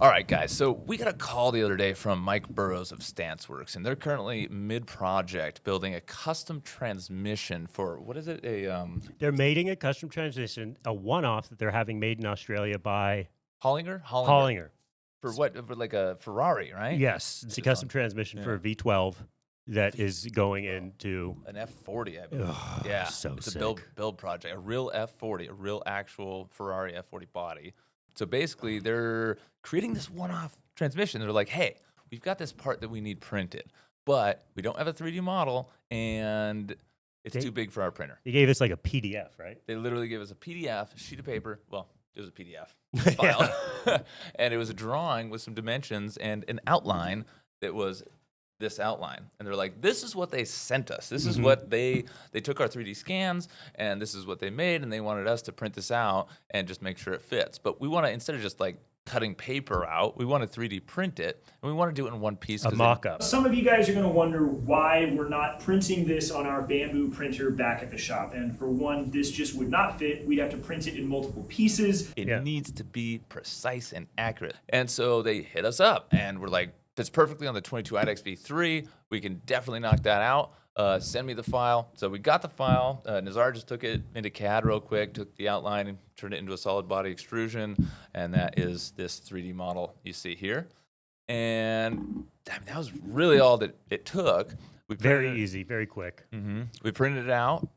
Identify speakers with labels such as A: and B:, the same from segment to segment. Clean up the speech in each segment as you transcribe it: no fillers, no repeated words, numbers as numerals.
A: All right, guys. So we got a call the other day from Mike Burroughs of STANCEWORKS, and they're currently mid-project building a custom transmission for what is it?
B: They're making a custom transmission, a one-off that they're having made in Australia by
A: Hollinger.
B: Hollinger.
A: For what? For like a Ferrari, right?
B: Yes, it's a custom transmission for a V12 that is going into
A: an F40, I believe.
B: Ugh,
A: yeah,
B: so
A: it's
B: sick.
A: a build project, a real F40, a real actual Ferrari F40 body. So basically, they're creating this one-off transmission. They're like, hey, we've got this part that we need printed, but we don't have a 3D model, and it's too big for our printer.
B: They gave us like a PDF, right?
A: They literally gave us a PDF, a sheet of paper. Well, it was a PDF file. And it was a drawing with some dimensions and an outline that was this outline. And they're like, this is what they sent us. This is what they took our 3D scans, and this is what they made, and they wanted us to print this out and just make sure it fits. But we want to, instead of just like cutting paper out, we want to 3D print it, and we want to do it in one piece.
B: A mock-up.
C: Some of you guys are going to wonder why we're not printing this on our bamboo printer back at the shop. And for one, this just would not fit. We'd have to print it in multiple pieces.
A: It needs to be precise and accurate. And so they hit us up, and we're like, fits perfectly on the 22 IDEX V3. We can definitely knock that out. Send me the file. So we got the file. Nazar just took it into CAD real quick, took the outline and turned it into a solid body extrusion. And that is this 3D model you see here. And I mean, that was really all that it took.
B: Very easy, very quick.
A: We printed it out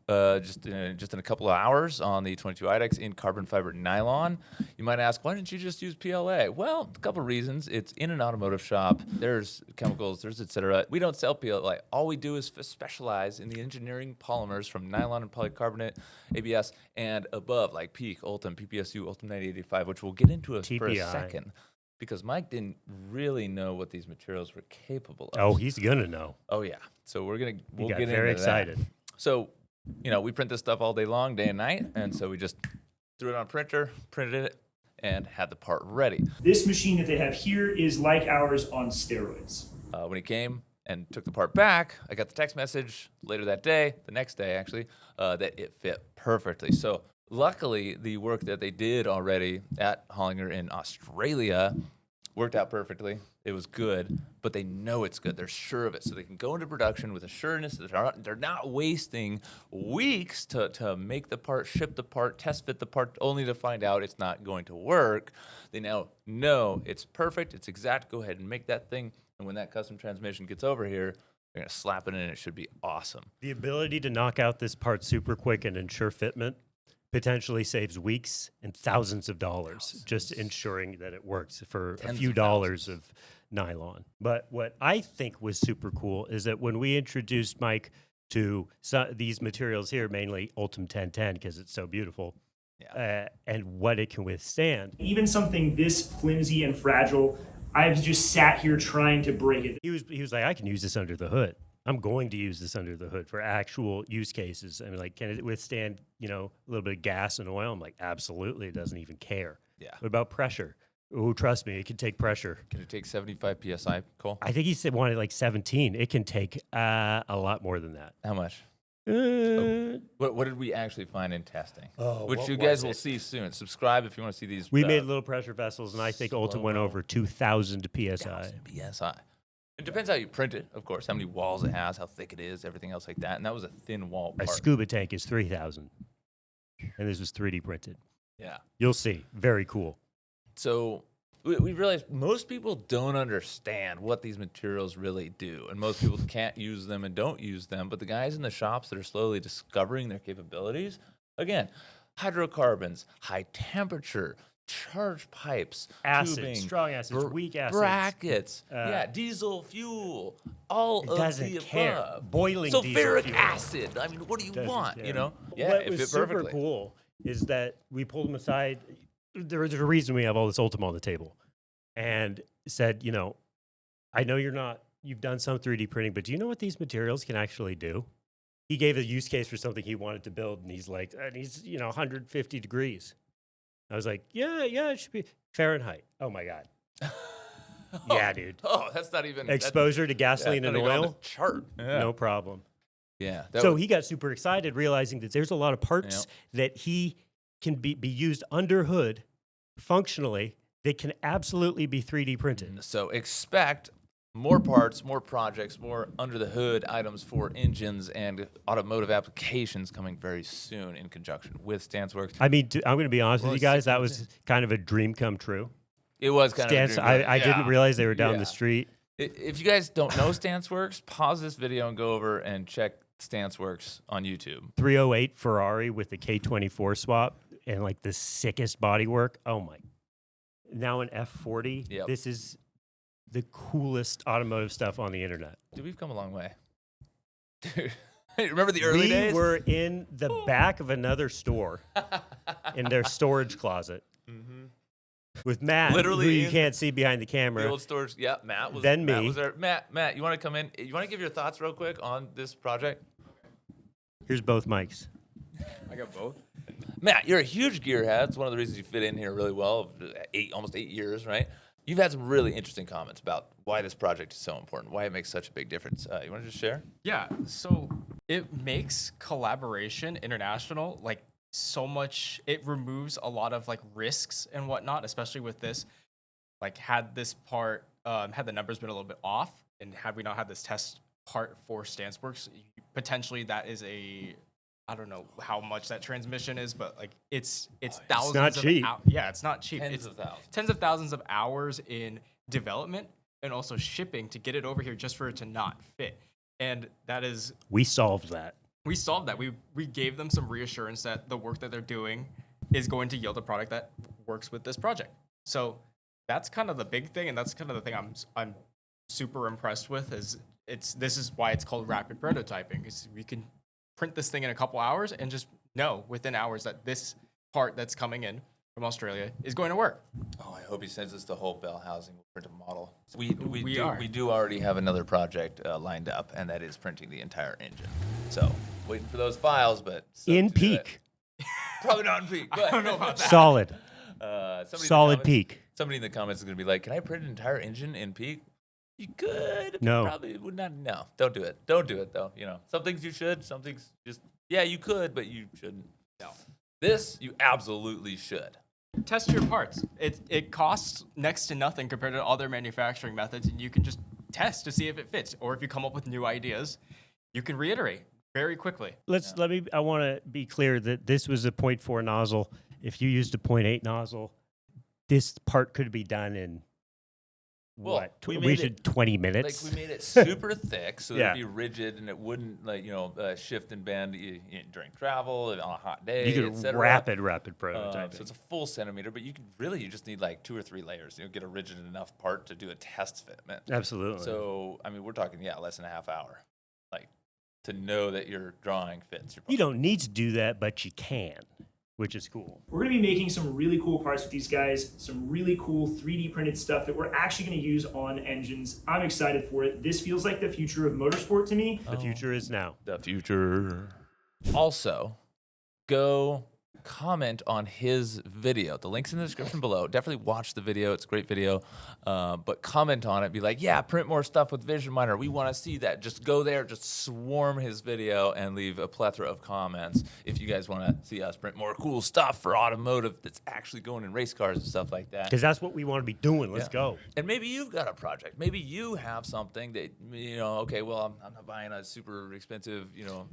A: just in a couple of hours on the 22 IDEX in carbon fiber nylon. You might ask, why didn't you just use PLA? Well, a couple of reasons. It's in an automotive shop. There's chemicals, there's et cetera. We don't sell PLA. All we do is specialize in the engineering polymers from nylon and polycarbonate, ABS, and above, like PEEK, ULTEM, PPSU, ULTEM 9085, which we'll get into for a second. Because Mike didn't really know what these materials were capable of.
B: Oh, he's gonna know.
A: Oh yeah. So we'll get into
B: very excited.
A: that. So, we print this stuff all day long, day and night, and so we just threw it on a printer, printed it, and had the part ready.
C: This machine that they have here is like ours on steroids.
A: When he came and took the part back, I got the text message later that day, the next day actually, that it fit perfectly. So luckily, the work that they did already at Hollinger in Australia worked out perfectly. It was good, but they know it's good. They're sure of it. So they can go into production with assurance that they're not wasting weeks to make the part, ship the part, test fit the part, only to find out it's not going to work. They now know it's perfect, it's exact. Go ahead and make that thing. And when that custom transmission gets over here, they're going to slap it in and it should be awesome.
B: The ability to knock out this part super quick and ensure fitment potentially saves weeks and thousands of dollars just ensuring that it works for a few dollars of nylon. But what I think was super cool is that when we introduced Mike to these materials here, mainly ULTEM 1010 because it's so beautiful, and what it can withstand.
C: Even something this flimsy and fragile, I've just sat here trying to break it.
B: He was like, I can use this under the hood. I'm going to use this under the hood for actual use cases. I mean, like, can it withstand, a little bit of gas and oil? I'm like, absolutely. It doesn't even care.
A: Yeah.
B: What about pressure? Oh, trust me, it can take pressure.
A: Can it take 75 PSI, Cole?
B: I think he said wanted like 17. It can take a lot more than that.
A: How much?
B: Uh,
A: What did we actually find in testing?
B: what
A: you guys
B: was
A: will
B: it?
A: see soon. Subscribe if you want to see these.
B: We made little pressure vessels, and I think ULTEM went over 2,000 PSI.
A: PSI. It depends how you print it, of course, how many walls it has, how thick it is, everything else like that. And that was a thin wall
B: A
A: part.
B: scuba tank is 3,000, and this was 3D printed.
A: Yeah.
B: You'll see. Very cool.
A: So we realized most people don't understand what these materials really do, and most people can't use them and don't use them. But the guys in the shops that are slowly discovering their capabilities, again, hydrocarbons, high temperature, charged pipes,
B: Acids,
A: tubing,
B: strong acids, weak acids.
A: brackets, diesel fuel, all of
B: doesn't
A: the
B: care.
A: above.
B: Boiling diesel
A: sulfuric
B: fuel.
A: acid. I mean, what do you
B: Doesn't
A: want?
B: care.
A: Yeah,
B: what
A: it
B: was
A: fit
B: super
A: perfectly.
B: cool is that we pulled them aside. There's a reason we have all this ULTEM on the table, and said, I know you've done some 3D printing, but do you know what these materials can actually do? He gave a use case for something he wanted to build, and he's like, 150 degrees. I was like, yeah, it should be Fahrenheit. Oh my God. Yeah, dude.
A: Oh, that's not even
B: Exposure to gasoline and oil,
A: chart. Yeah.
B: no problem.
A: Yeah.
B: So he got super excited, realizing that there's a lot of parts that he can be used under hood functionally They can absolutely be 3D printed.
A: So expect more parts, more projects, more under the hood items for engines and automotive applications coming very soon in conjunction with STANCEWORKS.
B: I mean, I'm going to be honest
A: We're
B: with you
A: only
B: guys.
A: 6
B: That
A: months
B: was kind of a dream come true.
A: It was kind of a dream come
B: I
A: true.
B: didn't realize they were down the street.
A: If you guys don't know STANCEWORKS, pause this video and go over and check STANCEWORKS on YouTube.
B: 308 Ferrari with the K24 swap and like the sickest bodywork. Oh my. Now an F40.
A: Yep.
B: This is the coolest automotive stuff on the internet.
A: Dude, we've come a long way. Dude, remember the early days?
B: We were in the back of another store in their storage closet with Matt,
A: Literally
B: who you
A: in
B: can't see behind the
A: The
B: camera.
A: old storage. Yeah, Matt was.
B: Then
A: Matt
B: me.
A: was there. Matt, you want to come in? You want to give your thoughts real quick on this project?
B: Here's both mics.
D: I got both.
A: Matt, you're a huge gearhead. It's one of the reasons you fit in here really well. Almost 8 years, right? You've had some really interesting comments about why this project is so important, why it makes such a big difference. You want to just share?
D: Yeah, so it makes collaboration international like so much. It removes a lot of like risks and whatnot, especially with this. Like, had this part, had the numbers been a little bit off, and had we not had this test part for STANCEWORKS, potentially that is a, I don't know how much that transmission is, but like it's thousands.
B: not cheap.
D: Yeah, it's not cheap.
A: Tens
D: It's
A: of thousands.
D: tens of thousands of hours in development and also shipping to get it over here just for it to not fit. And that is,
B: We solved that.
D: we solved that. We gave them some reassurance that the work that they're doing is going to yield a product that works with this project. So that's kind of the big thing, and that's kind of the thing I'm super impressed with. This is why it's called rapid prototyping. Is we can print this thing in a couple hours and just know within hours that this part that's coming in from Australia is going to work.
A: Oh, I hope he sends us the whole bell housing. We'll print a model. We
D: are.
A: do already have another project lined up, and that is printing the entire engine. So waiting for those files, but
B: In
A: to do it.
B: peak.
A: Probably not in peak. But I don't know about that.
B: Solid.
A: Somebody
B: Peak.
A: Somebody in the comments is going to be like, "Can I print an entire engine in peak?" You could. but
B: No.
A: you probably would not. No, don't do it. Don't do it though. You know, some things you should. Some things just you could, but you shouldn't.
D: No.
A: This you absolutely should.
D: Test your parts. It costs next to nothing compared to other manufacturing methods, and you can just test to see if it fits. Or if you come up with new ideas, you can reiterate very quickly.
B: I want to be clear that this was a 0.4 nozzle. If you used a 0.8 nozzle, this part could be done in
A: Well,
B: what?
A: we
B: We
A: made
B: should
A: it-
B: 20
A: Like
B: minutes.
A: we made it super thick so
B: Yeah.
A: it'd be rigid and it wouldn't shift and bend during travel and on a hot day.
B: You
A: et
B: could
A: cetera.
B: rapid
A: So
B: prototyping.
A: it's a full centimeter, but you just need like 2 or 3 layers. Get a rigid enough part to do a test fitment.
B: Absolutely.
A: So I mean, we're talking less than a half hour, like to know that your drawing fits your part.
B: you don't need to do that, but you can, which is cool.
C: We're going to be making some really cool parts with these guys, some really cool 3D printed stuff that we're actually going to use on engines. I'm excited for it. This feels like the future of motorsport to me.
B: The future is now.
A: The future. Also, go comment on his video. The link's in the description below. Definitely watch the video. It's a great video. But comment on it. Be like, yeah, print more stuff with Vision Miner. We want to see that. Just go there. Just swarm his video and leave a plethora of comments if you guys want to see us print more cool stuff for automotive that's actually going in race cars and stuff like that.
B: Because that's what we want to be doing. Let's
A: Yeah.
B: go.
A: And maybe you've got a project. Maybe you have something that, okay, well, I'm not buying a super expensive,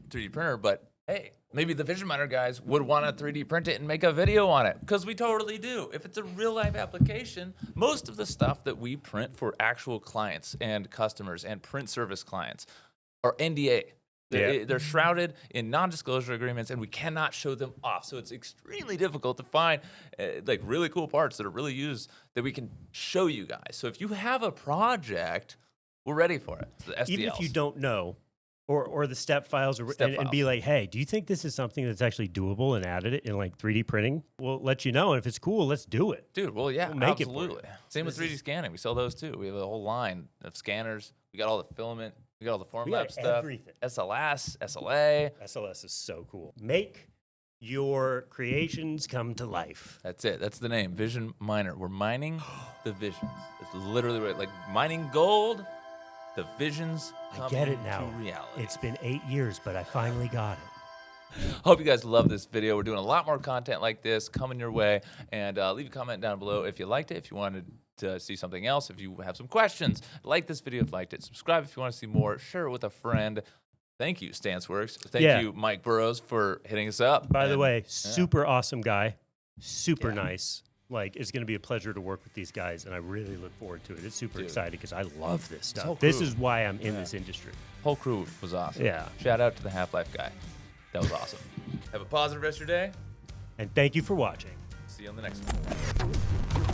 A: 3D printer, but hey, maybe the Vision Miner guys would want to 3D print it and make a video on it. Because we totally do. If it's a real life application, most of the stuff that we print for actual clients and customers and print service clients are NDA. They're shrouded in non-disclosure agreements, and we cannot show them off. So it's extremely difficult to find really cool parts that are really used that we can show you guys. So if you have a project, we're ready for it. It's the STLs.
B: Even if you don't know, or the step files, and be like, hey, do you think this is something that's actually doable and added it in like 3D printing? We'll let you know. And if it's cool, let's do it.
A: Dude, well, yeah,
B: We'll make it for
A: absolutely. Same with 3D scanning. We sell those too. We have a whole line of scanners. We got all the filament. We got all the
B: We got
A: Formlab stuff.
B: everything.
A: SLS, SLA.
B: SLS is so cool. Make your creations come to life.
A: That's it. That's the name. Vision Miner. We're mining the visions. It's literally right. Like mining gold, the visions
B: I
A: come
B: get it
A: into
B: now.
A: reality.
B: It's been 8 years, but I finally got it.
A: Hope you guys love this video. We're doing a lot more content like this coming your way. And leave a comment down below if you liked it, if you wanted to see something else, if you have some questions. Like this video if you liked it. Subscribe if you want to see more. Share it with a friend. Thank you, STANCEWORKS. Thank you, Mike Burroughs, for hitting us up.
B: By the way, super awesome guy. Super nice. Like, it's going to be a pleasure to work with these guys, and I really look forward to it. It's super exciting because I love this stuff.
A: whole
B: This
A: crew.
B: is why I'm in this industry.
A: Whole crew was awesome.
B: Yeah.
A: Shout out to the Half-Life guy. That was awesome. Have a positive rest of your day.
B: And thank you for watching.
A: See you on the next one.